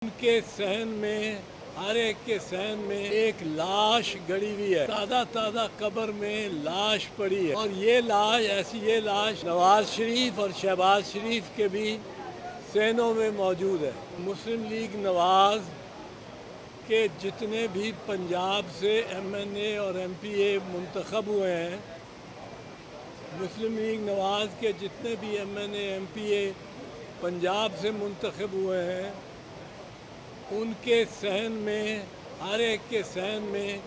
उनके सहन में, हर एक के सहन में एक लाश गड़ी हुई है। ताज़ा ताज़ा कब्र में लाश पड़ी है और ये लाश नवाज शरीफ और शहबाज शरीफ के भी सहनों में मौजूद है। मुस्लिम लीग नवाज के जितने भी पंजाब से MNA और MPA मुंतखब हुए हैं, मुस्लिम लीग नवाज के जितने भी MNA MPA पंजाब से मुंतखब हुए हैं, उनके सहन में, हर एक के सहन में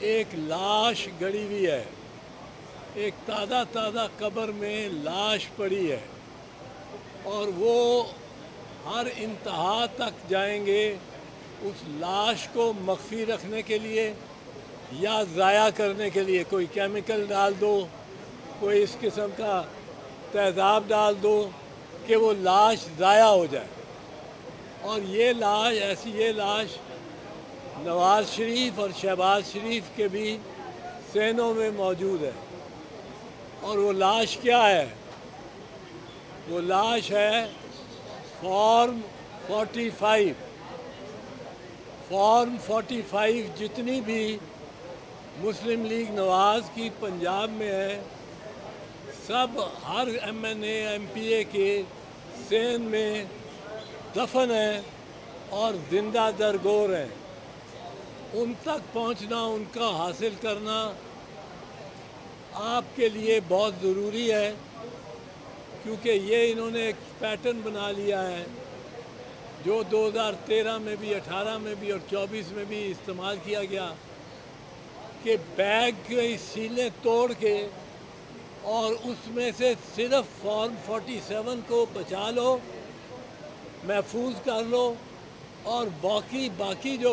एक लाश गड़ी हुई है। एक ताज़ा ताज़ा कब्र में लाश पड़ी है और वो हर इंतहा तक जाएंगे उस लाश को मख्फी रखने के लिए या ज़ाया करने के लिए। कोई केमिकल डाल दो, कोई इस किस्म का तेज़ाब डाल दो कि वो लाश ज़ाया हो जाए। और ये लाश नवाज शरीफ और शहबाज शरीफ के भी सहनों में मौजूद है। और वो लाश क्या है? वो लाश है फॉर्म 45। फॉर्म 45 जितनी भी मुस्लिम लीग नवाज की पंजाब में है, सब हर MNA MPA के सहन में दफन है और जिंदा दरगोर हैं। उन तक पहुंचना, उनका हासिल करना आपके लिए बहुत ज़रूरी है, क्योंकि ये इन्होंने एक पैटर्न बना लिया है जो 2013 में भी, 18 में भी और 24 में भी इस्तेमाल किया गया कि बैग की सीलें तोड़ के और उसमें से सिर्फ फॉर्म 47 को बचा लो, महफूज कर लो, और बाकी जो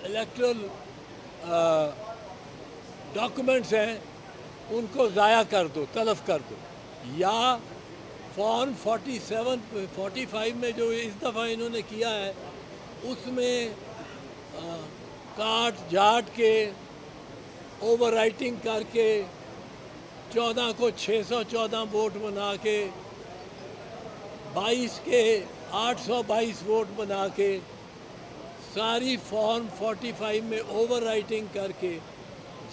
इलेक्ट्रल डॉक्यूमेंट्स हैं उनको ज़ाया कर दो, तलफ कर दो। या फॉर्म 45 में जो इस दफ़ा इन्होंने किया है उसमें काट झाट के, ओवर राइटिंग करके 14 को 614 वोट बना के, 22 के 822 वोट बना के, सारी फॉर्म 45 में ओवर राइटिंग करके,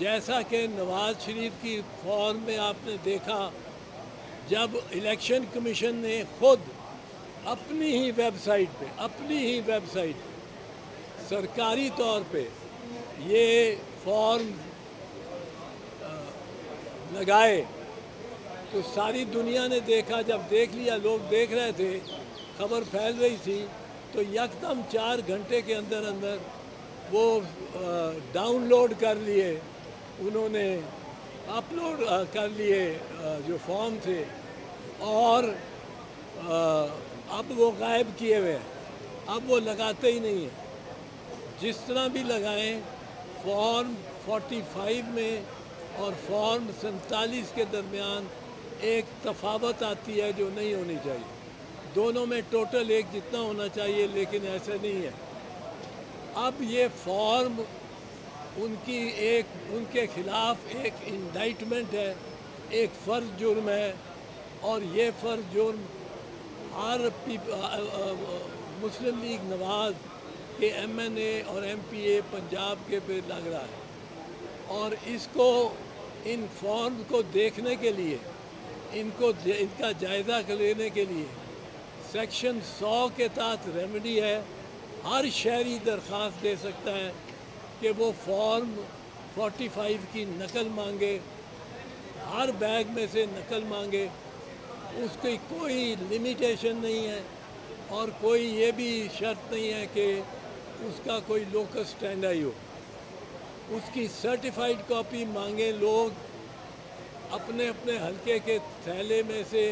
जैसा कि नवाज शरीफ की फॉर्म में आपने देखा, जब इलेक्शन कमीशन ने खुद अपनी ही वेबसाइट पे सरकारी तौर पे ये फॉर्म लगाए, तो सारी दुनिया ने देखा। जब देख लिया, लोग देख रहे थे, खबर फैल रही थी, तो यकदम 4 घंटे के अंदर वो डाउनलोड कर लिए, उन्होंने अपलोड कर लिए जो फॉर्म थे, और अब वो गायब किए हुए हैं। अब वो लगाते ही नहीं हैं। जिस तरह भी लगाएं, फॉर्म 45 में और फॉर्म 47 के दरमियान एक तफावत आती है जो नहीं होनी चाहिए। दोनों में टोटल एक जितना होना चाहिए, लेकिन ऐसा नहीं है। अब ये फॉर्म उनके खिलाफ एक इंडाइटमेंट है, एक फ़र्ज जुर्म है, और ये फ़र्ज जुर्म हर मुस्लिम लीग नवाज के MNA और MPA पंजाब के पे लग रहा है। और इसको, इन फॉर्म को देखने के लिए, इनका जायज़ा लेने के लिए सेक्शन 100 के तहत रेमेडी है। हर शहरी दरख्वास्त दे सकता है कि वो फॉर्म 45 की नकल मांगे, हर बैग में से नकल मांगे। उसकी कोई लिमिटेशन नहीं है और कोई ये भी शर्त नहीं है कि उसका कोई लोकस स्टैंडर्ड हो। उसकी सर्टिफाइड कॉपी मांगे लोग, अपने अपने हलके के थैले में से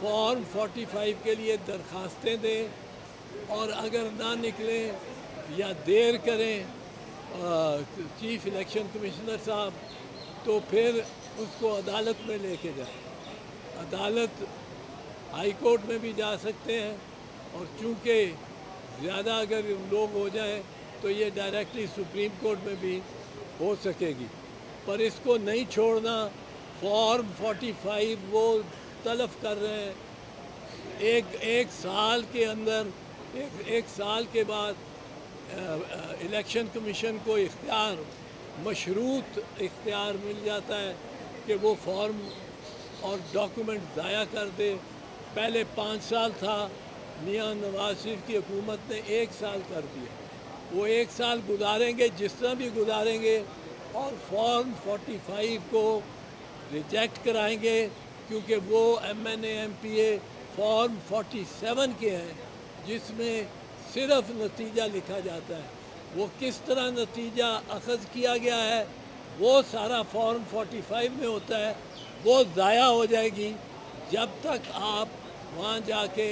फॉर्म 45 के लिए दरखास्तें दें, और अगर ना निकले या देर करें चीफ इलेक्शन कमिश्नर साहब, तो फिर उसको अदालत में लेके जाएं। अदालत हाई कोर्ट में भी जा सकते हैं, और चूँकि ज़्यादा अगर लोग हो जाएं तो ये डायरेक्टली सुप्रीम कोर्ट में भी हो सकेगी। पर इसको नहीं छोड़ना। फॉर्म 45 वो तलब कर रहे हैं। एक साल के अंदर ایک سال کے بعد الیکشن کمیشن کو اختیار، مشروط اختیار مل جاتا ہے کہ وہ فارم اور ڈاکومنٹ ضائع کر دے۔ پہلے 5 سال تھا، میاں نواز شریف کی حکومت نے 1 سال کر دیا۔ وہ 1 سال گزاریں گے جس طرح بھی گزاریں گے، اور فارم 45 کو ریجیکٹ کرائیں گے، کیونکہ وہ M N A M P A form 47 کے ہیں، جس میں صرف نتیجہ لکھا جاتا ہے۔ وہ کس طرح نتیجہ اخذ کیا گیا ہے وہ سارا فارم 45 میں ہوتا ہے، وہ ضائع ہو جائے گی جب تک آپ وہاں جا کے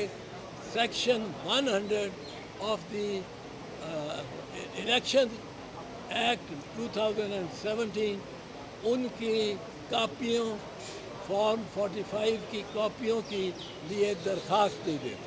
section 100 of the election act 2017 ان کی کاپیوں، فارم 45 کی کاپیوں کی لیے درخواست دے دیتے۔